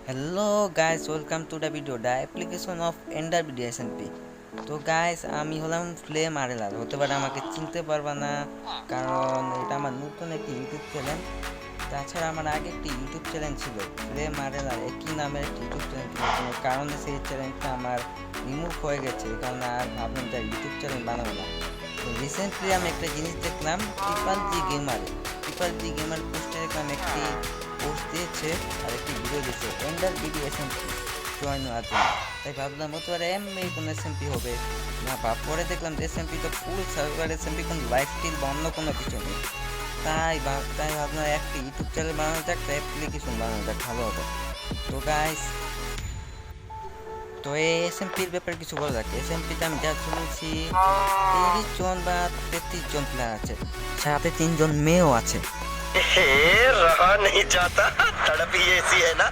Hello guys, welcome to the video, the application of Ender Video SMP. তো guys আমি হলাম flame আরেলার, হতে পারে আমাকে চিনতে পারবা না কারণ এটা আমার নতুন একটি ইউটিউব চ্যানেল। তাছাড়া আমার আগে একটি ইউটিউব চ্যানেল ছিল ফ্লেম আরেলার, একই নামের একটি ইউটিউব চ্যানেল ছিল। কোনো কারণে সেই চ্যানেলটা আমার রিমুভ হয়ে গেছে, এই কারণে আর ভাবলাম যে ইউটিউব চ্যানেল বানাবো না। তো রিসেন্টলি আমি একটা জিনিস দেখলাম, ট্রিপল জি গেমার পোস্টে দেখলাম একটি পোস্ট দিয়েছে আর একটি ভিডিও দিয়েছে এন্ডার ভিডিও এসএমপি জয়েন হওয়ার জন্য। তাই ভাবলাম হতে পারে এমনি কোনো এসএমপি হবে না, পরে দেখলাম যে এসএমপি তো ফুল সার্ভার এসএমপি, কোনো লাইফ স্টিল বা অন্য কোনো কিছু নেই। তাই ভাবলাম একটি ইউটিউব চ্যানেল বানানো যাক, তাই অ্যাপ্লিকেশন বানানো যাক, ভালো হবে। তো গাইস, তো এই এসএমপির ব্যাপারে কিছু বলা যাক। এসএমপিতে আমি যা শুনেছি 30 জন বা 33 জন প্লেয়ার আছে, সাথে 3 জন মেয়েও আছে। रहा नहीं जाता तड़प ही ऐसी है ना।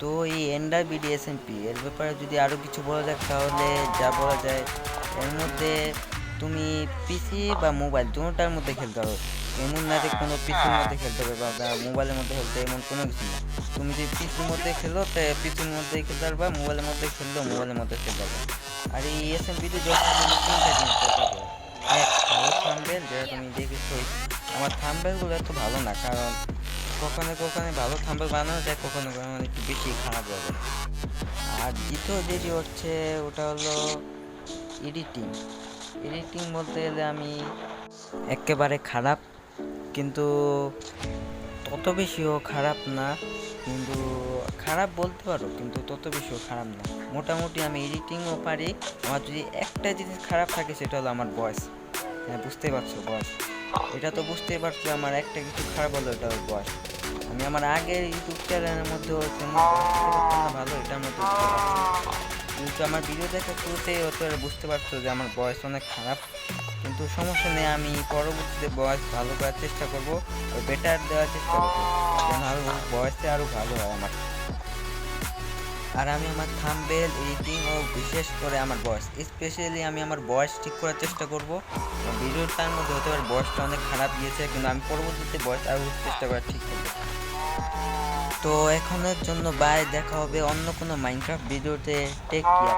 তো এই এন্ডার বিডিএসএমপি এর ব্যাপারে যদি আরও কিছু বলা যাক, তাহলে যা বলা যায় এর মধ্যে তুমি পিসি বা মোবাইল দুটোটার মধ্যে খেলতে পারো। এমন না যে কোনো পিসির মধ্যে খেলতে হবে বা মোবাইলের মধ্যে খেলতে, এমন কোনো কিছু না। তুমি যদি পিসির মধ্যে খেলো তাই পিসির মধ্যেই খেলতে পারবা, মোবাইলের মধ্যে খেললেও মোবাইলের মধ্যে খেলতে পারবা। আর এই এসএমপিতে যখন তুমি 3টা জিনিস করতে পারো। এক, ভালো থাম্বনেল, যেটা তুমি দেখেছো। আমার থাম্বনেলগুলো এত ভালো না, কারণ কখনো কখনো ভালো থাম্বনেল বানানো যায়, কখনো কখনো একটু বেশি খারাপ হবে। আর দ্বিতীয় যেটি হচ্ছে ওটা হলো এডিটিং। এডিটিং বলতে গেলে আমি একেবারে খারাপ, কিন্তু তত বেশিও খারাপ না, কিন্তু খারাপ বলতে পারো, কিন্তু তত বেশিও খারাপ না। মোটামুটি আমি এডিটিংও পারি। আমার যদি একটা জিনিস খারাপ থাকে সেটা হলো আমার ভয়েস। হ্যাঁ, বুঝতেই পারছো, ভয়েস। এটা তো বুঝতেই পারছো, আমার একটা কিছু খারাপ হলো, এটা হলো ভয়েস। আমি আমার আগের ইউটিউব চ্যানেলের মধ্যে তেমন ভয়েস দিতে পারতাম না ভালো, এটার মধ্যে দিতে পারছি। কিন্তু আমার ভিডিও দেখা শুরুতেই হয়তো বুঝতে পারছো যে আমার ভয়েস অনেক খারাপ, কিন্তু সমস্যা নেই, আমি পরবর্তীতে ভয়েস ভালো করার চেষ্টা করবো, বেটার দেওয়ার চেষ্টা করবো, যেন আরও ভয়েসে আরও ভালো হয় আমার। আর আমি আমার থাম্বনেল এডিটিং ও বিশেষ করে আমার ভয়েস, স্পেশালি আমি আমার ভয়েস ঠিক করার চেষ্টা করব। ভিডিওটার মধ্যে হতে পারে ভয়েসটা অনেক খারাপ গিয়েছে, কিন্তু আমি পরবর্তীতে ভয়েস আরও চেষ্টা করার ঠিক করবো। তো এখনের জন্য বাই, দেখা হবে অন্য কোনো মাইনক্রাফট ভিডিওতে। Take care.